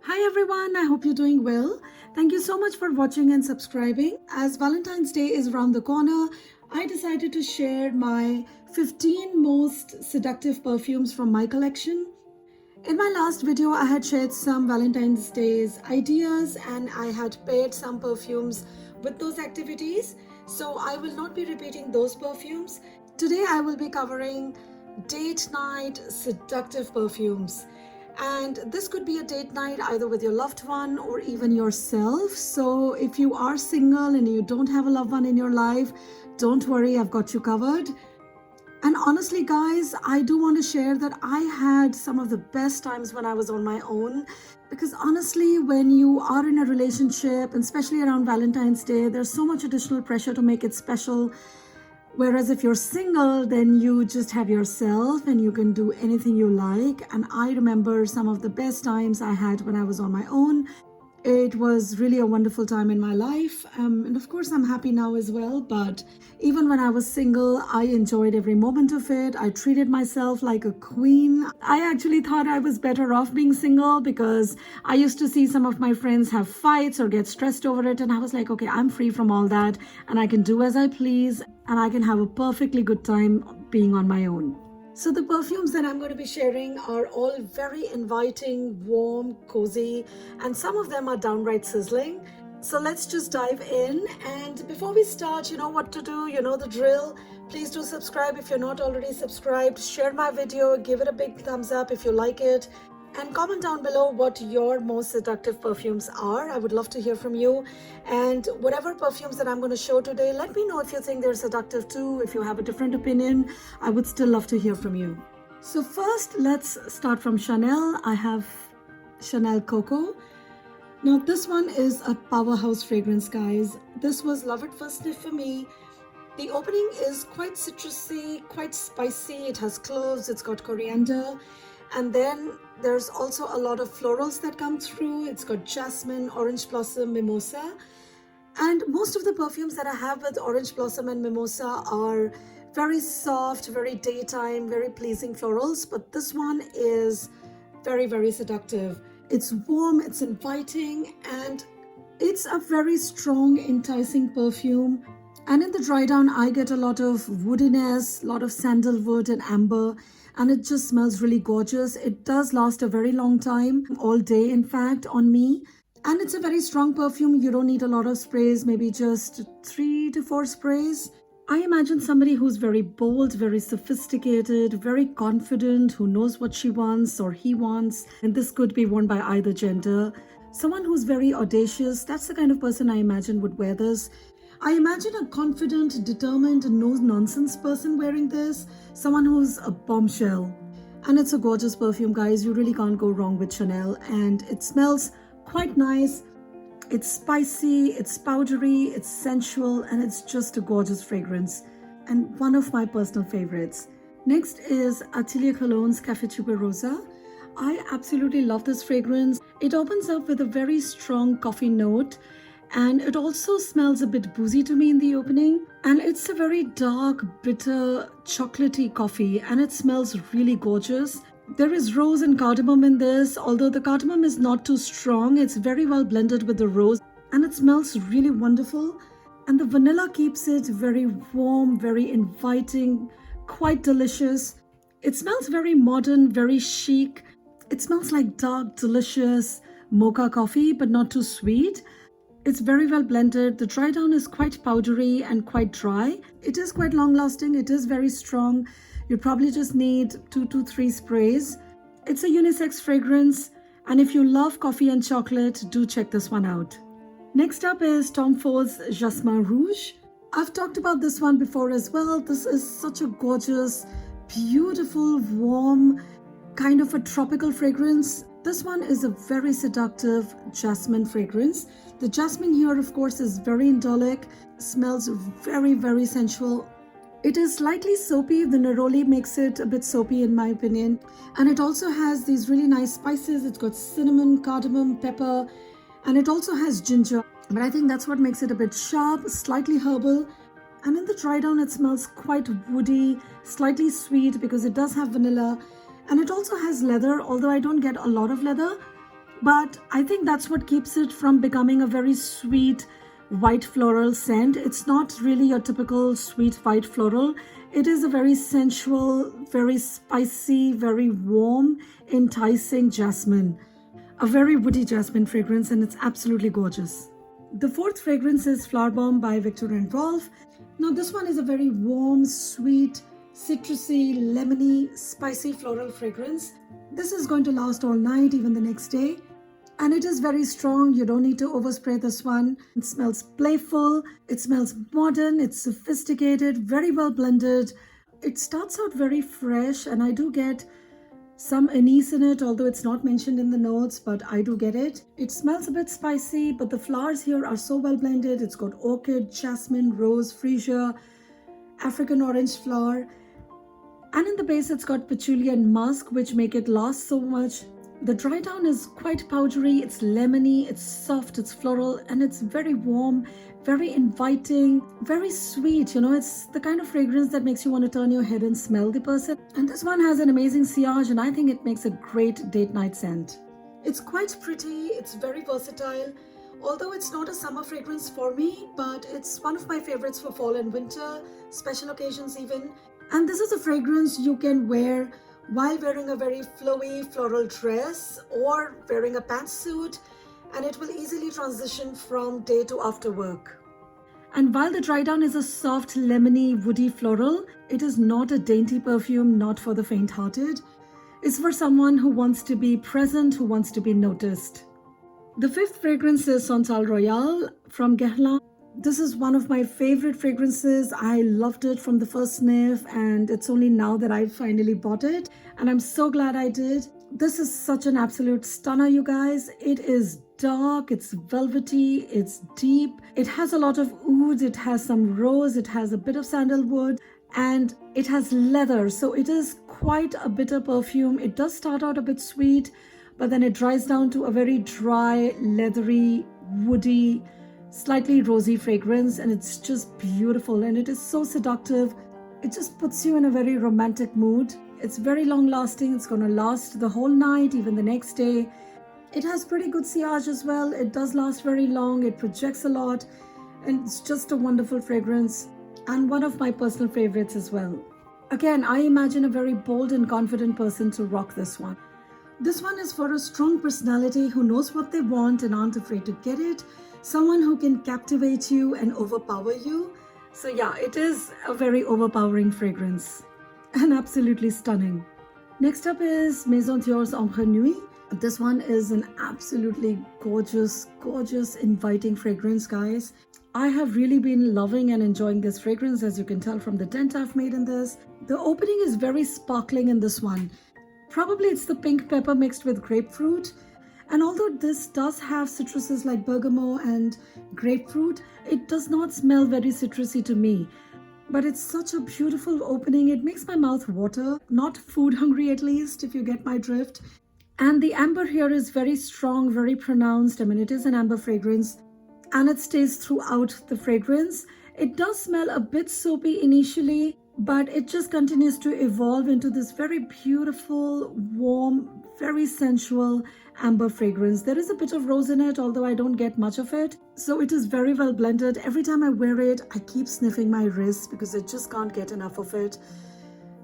Hi everyone, I hope you're doing well. Thank you so much for watching and subscribing. As Valentine's Day is around the corner, I decided to share my 15 most seductive perfumes from my collection. In my last video, I had shared some Valentine's Day's ideas and I had paired some perfumes with those activities. So I will not be repeating those perfumes. Today I will be covering date night seductive perfumes. And this could be a date night either with your loved one or even yourself. So if you are single and you don't have a loved one in your life, don't worry, I've got you covered. And honestly, guys, I do want to share that I had some of the best times when I was on my own. Because honestly, when you are in a relationship, and especially around Valentine's Day, there's so much additional pressure to make it special. Whereas if you're single, then you just have yourself and you can do anything you like. And I remember some of the best times I had when I was on my own. It was really a wonderful time in my life. And of course, I'm happy now as well. But even when I was single, I enjoyed every moment of it. I treated myself like a queen. I actually thought I was better off being single because I used to see some of my friends have fights or get stressed over it. And I was like, okay, I'm free from all that and I can do as I please and I can have a perfectly good time being on my own. So the perfumes that I'm going to be sharing are all very inviting, warm, cozy, and some of them are downright sizzling. So let's just dive in. And before we start, you know what to do, you know the drill. Please do subscribe if you're not already subscribed. Share my video, give it a big thumbs up if you like it. And comment down below what your most seductive perfumes are. I would love to hear from you. And whatever perfumes that I'm going to show today, let me know if you think they're seductive too. If you have a different opinion, I would still love to hear from you. So first, let's start from Chanel. I have Chanel Coco. Now this one is a powerhouse fragrance, guys. This was love at first sniff for me. The opening is quite citrusy, quite spicy. It has cloves, it's got coriander. And then there's also a lot of florals that come through. It's got jasmine, orange blossom, mimosa. And most of the perfumes that I have with orange blossom and mimosa are very soft, very daytime, very pleasing florals. But this one is very, very seductive. It's warm, it's inviting, and it's a very strong, enticing perfume. And in the dry down, I get a lot of woodiness, a lot of sandalwood and amber. And it just smells really gorgeous. It does last a very long time, all day in fact, on me. And it's a very strong perfume. You don't need a lot of sprays, maybe just 3 to 4 sprays. I imagine somebody who's very bold, very sophisticated, very confident, who knows what she wants or he wants. And this could be worn by either gender. Someone who's very audacious, that's the kind of person I imagine would wear this. I imagine a confident, determined, no-nonsense person wearing this. Someone who's a bombshell. And it's a gorgeous perfume, guys. You really can't go wrong with Chanel. And it smells quite nice. It's spicy, it's powdery, it's sensual, and it's just a gorgeous fragrance. And one of my personal favorites. Next is Atelier Cologne's Café Tuberosa. I absolutely love this fragrance. It opens up with a very strong coffee note. And it also smells a bit boozy to me in the opening. And it's a very dark, bitter, chocolatey coffee. And it smells really gorgeous. There is rose and cardamom in this. Although the cardamom is not too strong, it's very well blended with the rose. And it smells really wonderful. And the vanilla keeps it very warm, very inviting, quite delicious. It smells very modern, very chic. It smells like dark, delicious mocha coffee, but not too sweet. It's very well blended. The dry down is quite powdery and quite dry. It is quite long lasting. It is very strong. You probably just need 2 to 3 sprays. It's a unisex fragrance. And if you love coffee and chocolate, do check this one out. Next up is Tomfools Jasmin Rouge. I've talked about this one before as well. This is such a gorgeous, beautiful, warm, kind of a tropical fragrance. This one is a very seductive jasmine fragrance. The jasmine here, of course, is very indolic, smells very, very sensual. It is slightly soapy. The neroli makes it a bit soapy in my opinion. And it also has these really nice spices. It's got cinnamon, cardamom, pepper, and it also has ginger. But I think that's what makes it a bit sharp, slightly herbal. And in the dry down, it smells quite woody, slightly sweet because it does have vanilla. And it also has leather, although I don't get a lot of leather. But I think that's what keeps it from becoming a very sweet white floral scent. It's not really your typical sweet white floral. It is a very sensual, very spicy, very warm, enticing jasmine. A very woody jasmine fragrance, and it's absolutely gorgeous. The fourth fragrance is Flower Bomb by Viktor and Rolf. Now this one is a very warm, sweet, citrusy, lemony, spicy floral fragrance. This is going to last all night, even the next day. And it is very strong. You don't need to overspray this one. It smells playful. It smells modern. It's sophisticated, very well blended. It starts out very fresh, and I do get some anise in it, although it's not mentioned in the notes, but I do get it. It smells a bit spicy, but the flowers here are so well blended. It's got orchid, jasmine, rose, freesia, African orange flower. And in the base, it's got patchouli and musk, which make it last so much. The dry down is quite powdery, it's lemony, it's soft, it's floral, and it's very warm, very inviting, very sweet. You know, it's the kind of fragrance that makes you want to turn your head and smell the person. And this one has an amazing sillage, and I think it makes a great date night scent. It's quite pretty, it's very versatile. Although it's not a summer fragrance for me, but it's one of my favorites for fall and winter, special occasions even. And this is a fragrance you can wear while wearing a very flowy floral dress or wearing a pantsuit, and it will easily transition from day to after work. And while the dry down is a soft, lemony, woody floral, it is not a dainty perfume, not for the faint-hearted. It's for someone who wants to be present, who wants to be noticed. The fifth fragrance is Santal Royale from Guerlain. This is one of my favorite fragrances. I loved it from the first sniff, and it's only now that I finally bought it, and I'm so glad I did. This is such an absolute stunner, you guys. It is dark, it's velvety, it's deep. It has a lot of oud, it has some rose, it has a bit of sandalwood, and it has leather. So it is quite a bitter perfume. It does start out a bit sweet, but then it dries down to a very dry, leathery, woody, slightly rosy fragrance, and it's just beautiful, and it is so seductive. It just puts you in a very romantic mood. It's very long lasting. It's going to last the whole night, even the next day. It has pretty good sillage as well. It does last very long. It projects a lot, and it's just a wonderful fragrance, and one of my personal favorites as well. Again, I imagine a very bold and confident person to rock this one. This one is for a strong personality who knows what they want and aren't afraid to get it. Someone who can captivate you and overpower you. So yeah, it is a very overpowering fragrance and absolutely stunning. Next up is Maison Dior's Ombre Nuit. This one is an absolutely gorgeous, gorgeous, inviting fragrance, guys. I have really been loving and enjoying this fragrance, as you can tell from the dent I've made in this. The opening is very sparkling in this one. Probably it's the pink pepper mixed with grapefruit. And although this does have citruses like bergamot and grapefruit, it does not smell very citrusy to me. But it's such a beautiful opening. It makes my mouth water, not food hungry at least, if you get my drift. And the amber here is very strong, very pronounced. I mean, it is an amber fragrance, and it stays throughout the fragrance. It does smell a bit soapy initially, but it just continues to evolve into this very beautiful, warm, very sensual amber fragrance. There is a bit of rose in it, although I don't get much of it. So it is very well blended. Every time I wear it, I keep sniffing my wrist because I just can't get enough of it.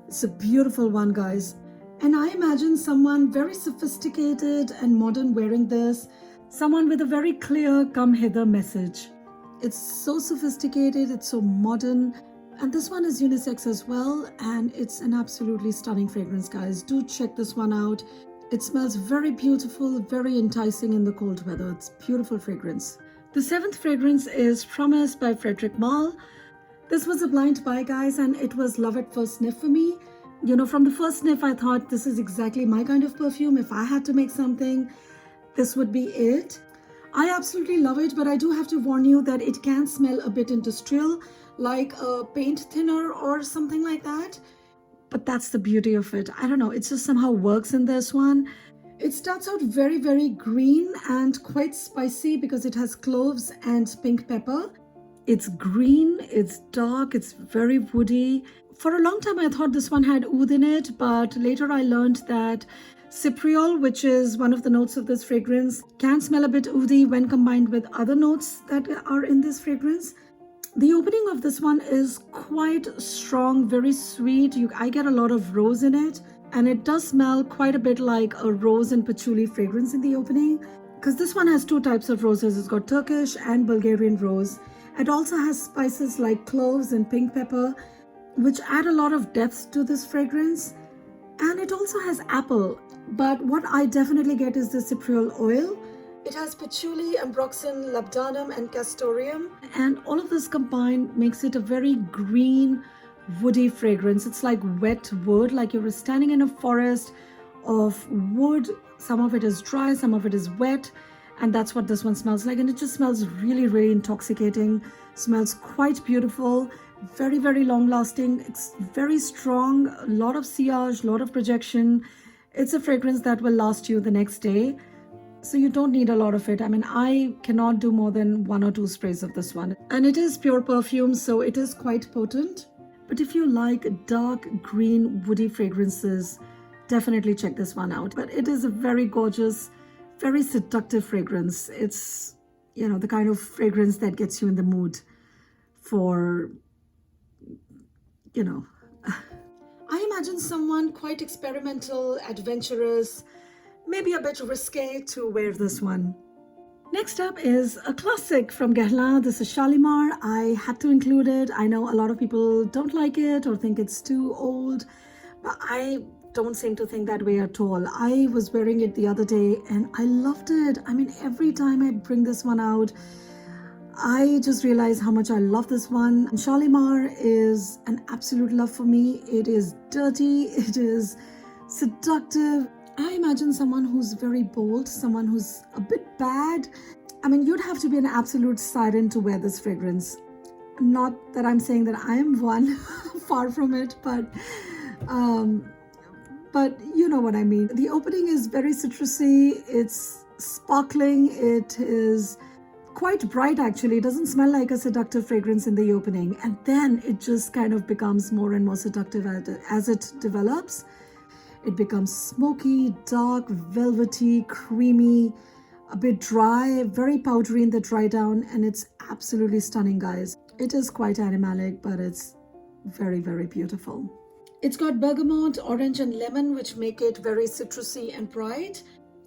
It's a beautiful one, guys. And I imagine someone very sophisticated and modern wearing this. Someone with a very clear come hither message. It's so sophisticated, it's so modern. And this one is unisex as well, and it's an absolutely stunning fragrance, guys. Do check this one out. It smells very beautiful, very enticing in the cold weather. It's beautiful fragrance. The seventh fragrance is Promise by Frederic Malle. This was a blind buy, guys, and it was love at first sniff for me. You know, from the first sniff, I thought this is exactly my kind of perfume. If I had to make something, this would be it. I absolutely love it, but I do have to warn you that it can smell a bit industrial, like a paint thinner or something like that. But that's the beauty of it. I don't know, it just somehow works in this one. It starts out very, very green and quite spicy because it has cloves and pink pepper. It's green, it's dark, it's very woody. For a long time, I thought this one had oud in it, but later I learned that Cypriol, which is one of the notes of this fragrance, can smell a bit woody when combined with other notes that are in this fragrance. The opening of this one is quite strong, very sweet. I get a lot of rose in it, and it does smell quite a bit like a rose and patchouli fragrance in the opening, because this one has two types of roses. It's got Turkish and Bulgarian rose. It also has spices like cloves and pink pepper, which add a lot of depth to this fragrance. And it also has apple, but what I definitely get is the cypriol oil. It has patchouli, ambroxan, labdanum and castoreum, and all of this combined makes it a very green, woody fragrance. It's like wet wood, like you're standing in a forest of wood. Some of it is dry, some of it is wet, and that's what this one smells like. And it just smells really, really intoxicating. Smells quite beautiful, very, very long lasting. It's very strong, a lot of sillage, a lot of projection. It's a fragrance that will last you the next day. So you don't need a lot of it. I mean, I cannot do more than 1 or 2 sprays of this one. And it is pure perfume, so it is quite potent. But if you like dark green woody fragrances, definitely check this one out. But it is a very gorgeous, very seductive fragrance. It's, you know, the kind of fragrance that gets you in the mood for, you know. I imagine someone quite experimental, adventurous, maybe a bit risque to wear this one. Next up is a classic from Guerlain. This is Shalimar. I had to include it. I know a lot of people don't like it or think it's too old, but I don't seem to think that way at all. I was wearing it the other day and I loved it. I mean, every time I bring this one out, I just realized how much I love this one. And Shalimar is an absolute love for me. It is dirty, it is seductive. I imagine someone who's very bold, someone who's a bit bad. I mean, you'd have to be an absolute siren to wear this fragrance. Not that I'm saying that I am one, far from it, but you know what I mean. The opening is very citrusy, it's sparkling, it is quite bright actually. It doesn't smell like a seductive fragrance in the opening, and then it just kind of becomes more and more seductive as it develops. It becomes smoky, dark, velvety, creamy, a bit dry, very powdery in the dry down, and it's absolutely stunning, guys. It is quite animalic, but it's very, very beautiful. It's got bergamot, orange and lemon, which make it very citrusy and bright.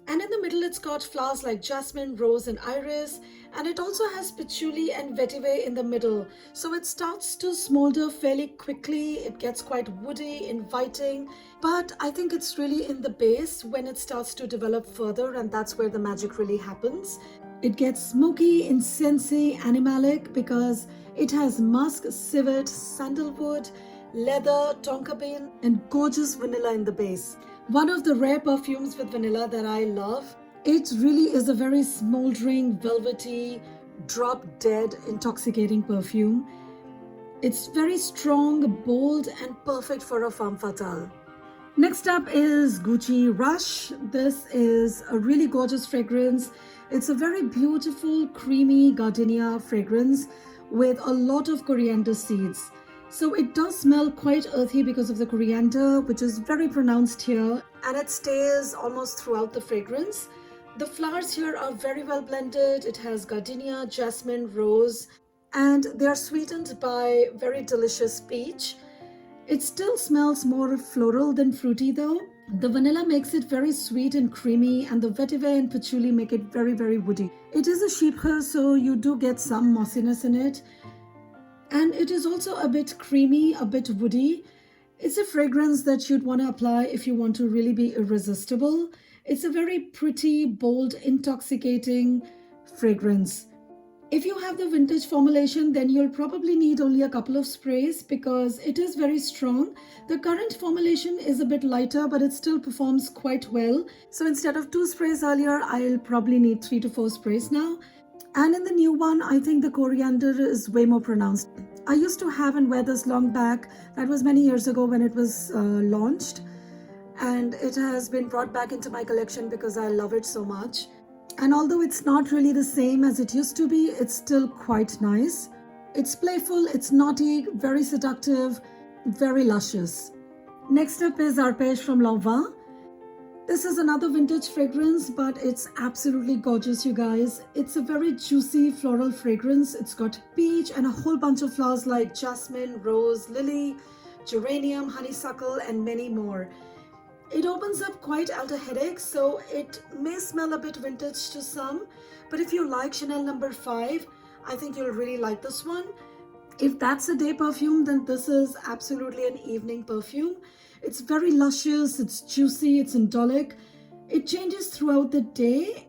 And in the middle, it's got flowers like jasmine, rose and iris. And it also has patchouli and vetiver in the middle. So it starts to smolder fairly quickly. It gets quite woody, inviting. But I think it's really in the base when it starts to develop further, and that's where the magic really happens. It gets smoky, incensey, animalic because it has musk, civet, sandalwood, leather, tonka bean, and gorgeous vanilla in the base. One of the rare perfumes with vanilla that I love. It really is a very smoldering, velvety, drop-dead, intoxicating perfume. It's very strong, bold, and perfect for a femme fatale. Next up is Gucci Rush. This is a really gorgeous fragrance. It's a very beautiful, creamy gardenia fragrance with a lot of coriander seeds. So it does smell quite earthy because of the coriander, which is very pronounced here, and it stays almost throughout the fragrance. The flowers here are very well blended. It has gardenia, jasmine, rose, and they are sweetened by very delicious peach. It still smells more floral than fruity though. The vanilla makes it very sweet and creamy, and the vetiver and patchouli make it very, very woody. It is a chypre, so you do get some mossiness in it. And it is also a bit creamy, a bit woody. It's a fragrance that you'd want to apply if you want to really be irresistible. It's a very pretty, bold, intoxicating fragrance. If you have the vintage formulation, then you'll probably need only a couple of sprays because it is very strong. The current formulation is a bit lighter, but it still performs quite well. So instead of 2 sprays earlier, I'll probably need 3 to 4 sprays now. And in the new one, I think the coriander is way more pronounced. I used to have and wear this long back. That was many years ago when it was launched. And it has been brought back into my collection because I love it so much. And although it's not really the same as it used to be, it's still quite nice. It's playful, it's naughty, very seductive, very luscious. Next up is Arpège from Lanvin. This is another vintage fragrance, but it's absolutely gorgeous, you guys. It's a very juicy floral fragrance. It's got peach and a whole bunch of flowers like jasmine, rose, lily, geranium, honeysuckle, and many more. It opens up quite aldehydic, so it may smell a bit vintage to some, but if you like Chanel No. 5, I think you'll really like this one. If that's a day perfume, then this is absolutely an evening perfume. It's very luscious, it's juicy, it's indolic. It changes throughout the day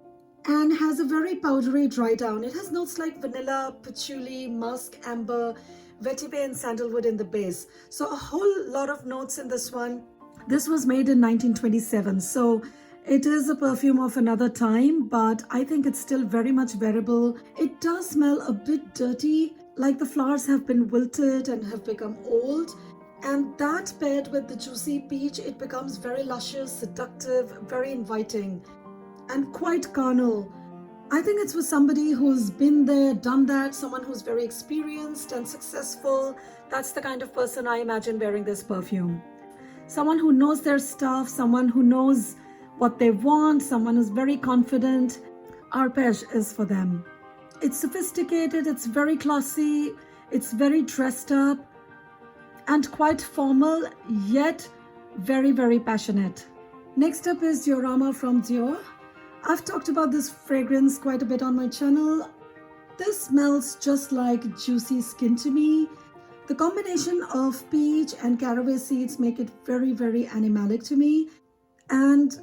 and has a very powdery dry down. It has notes like vanilla, patchouli, musk, amber, vetiver, and sandalwood in the base. So a whole lot of notes in this one. This was made in 1927, so it is a perfume of another time, but I think it's still very much wearable. It does smell a bit dirty, like the flowers have been wilted and have become old. And that paired with the juicy peach, it becomes very luscious, seductive, very inviting, and quite carnal. I think it's for somebody who's been there, done that, someone who's very experienced and successful. That's the kind of person I imagine wearing this perfume. Someone who knows their stuff, someone who knows what they want, someone who's very confident. Arpège is for them. It's sophisticated, it's very classy, it's very dressed up, and quite formal, yet very, very passionate. Next up is Diorama from Dior. I've talked about this fragrance quite a bit on my channel. This smells just like juicy skin to me. The combination of peach and caraway seeds make it very, very animalic to me. And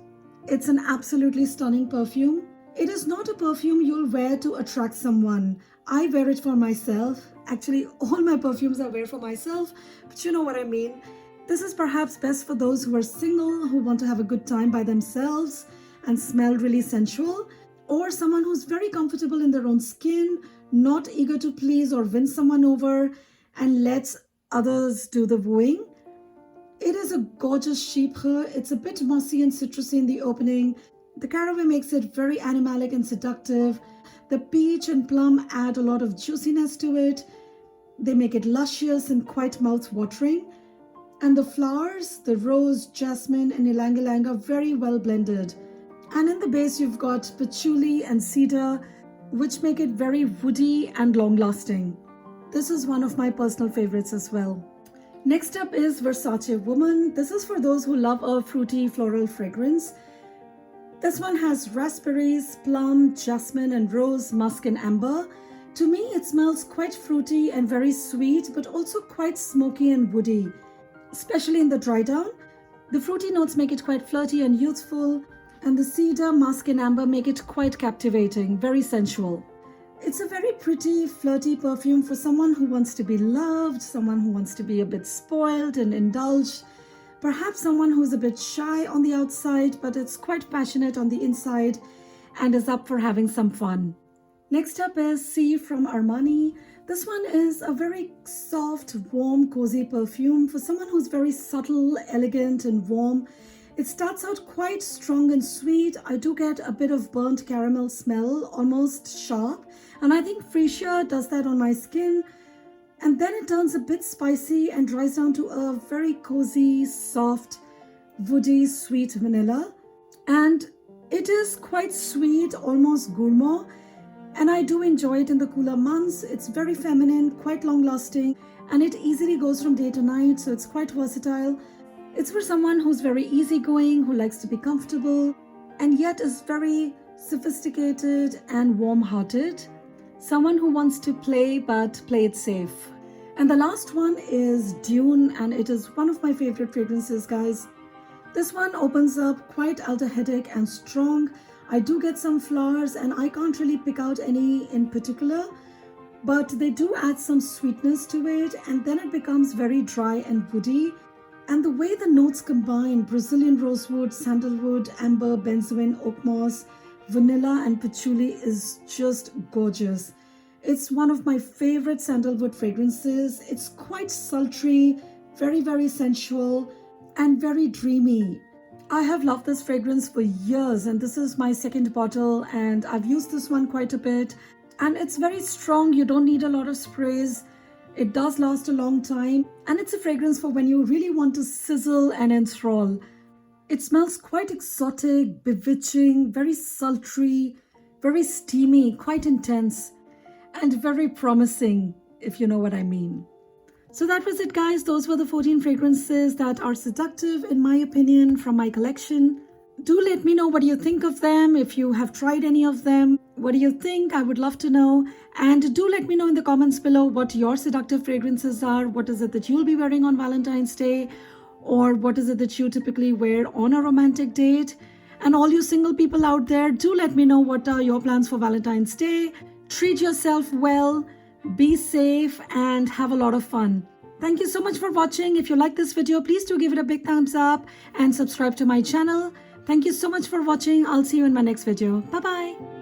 it's an absolutely stunning perfume. It is not a perfume you'll wear to attract someone. I wear it for myself. Actually, all my perfumes I wear for myself, but you know what I mean. This is perhaps best for those who are single, who want to have a good time by themselves and smell really sensual, or someone who's very comfortable in their own skin, not eager to please or win someone over, and lets others do the wooing. It is a gorgeous chypre. It's a bit mossy and citrusy in the opening. The caraway makes it very animalic and seductive. The peach and plum add a lot of juiciness to it. They make it luscious and quite mouth-watering. And the flowers, the rose, jasmine, and ylang-ylang are very well blended. And in the base, you've got patchouli and cedar, which make it very woody and long-lasting. This is one of my personal favorites as well. Next up is Versace Woman. This is for those who love a fruity floral fragrance. This one has raspberries, plum, jasmine, and rose, musk, and amber. To me, it smells quite fruity and very sweet, but also quite smoky and woody, especially in the dry down. The fruity notes make it quite flirty and youthful, and the cedar, musk, and amber make it quite captivating, very sensual. It's a very pretty, flirty perfume for someone who wants to be loved, someone who wants to be a bit spoiled and indulged, perhaps someone who's a bit shy on the outside, but it's quite passionate on the inside and is up for having some fun. Next up is C from Armani. This one is a very soft, warm, cozy perfume for someone who's very subtle, elegant, and warm. It starts out quite strong and sweet. I do get a bit of burnt caramel smell, almost sharp, and I think Freesia does that on my skin. And then it turns a bit spicy and dries down to a very cozy, soft, woody, sweet vanilla. And it is quite sweet, almost gourmand. And I do enjoy it in the cooler months. It's very feminine, quite long-lasting, and it easily goes from day to night, so it's quite versatile. It's for someone who's very easygoing, who likes to be comfortable, and yet is very sophisticated and warm-hearted. Someone who wants to play, but play it safe. And the last one is Dune, and it is one of my favorite fragrances, guys. This one opens up quite aldehydic and strong. I do get some flowers, and I can't really pick out any in particular, but they do add some sweetness to it, and then it becomes very dry and woody. And the way the notes combine, Brazilian rosewood, sandalwood, amber, benzoin, oak moss, vanilla, and patchouli, is just gorgeous. It's one of my favorite sandalwood fragrances. It's quite sultry, very, very sensual, and very dreamy. I have loved this fragrance for years, and this is my second bottle, and I've used this one quite a bit. And it's very strong. You don't need a lot of sprays. It does last a long time, and it's a fragrance for when you really want to sizzle and enthrall. It smells quite exotic, bewitching, very sultry, very steamy, quite intense, and very promising, if you know what I mean. So that was it, guys. Those were the 14 fragrances that are seductive, in my opinion, from my collection. Do let me know what you think of them, if you have tried any of them. What do you think? I would love to know. And do let me know in the comments below what your seductive fragrances are. What is it that you'll be wearing on Valentine's Day? Or what is it that you typically wear on a romantic date? And all you single people out there, do let me know what are your plans for Valentine's Day. Treat yourself well, be safe, and have a lot of fun. Thank you so much for watching. If you like this video, please do give it a big thumbs up and subscribe to my channel. Thank you so much for watching. I'll see you in my next video. Bye-bye.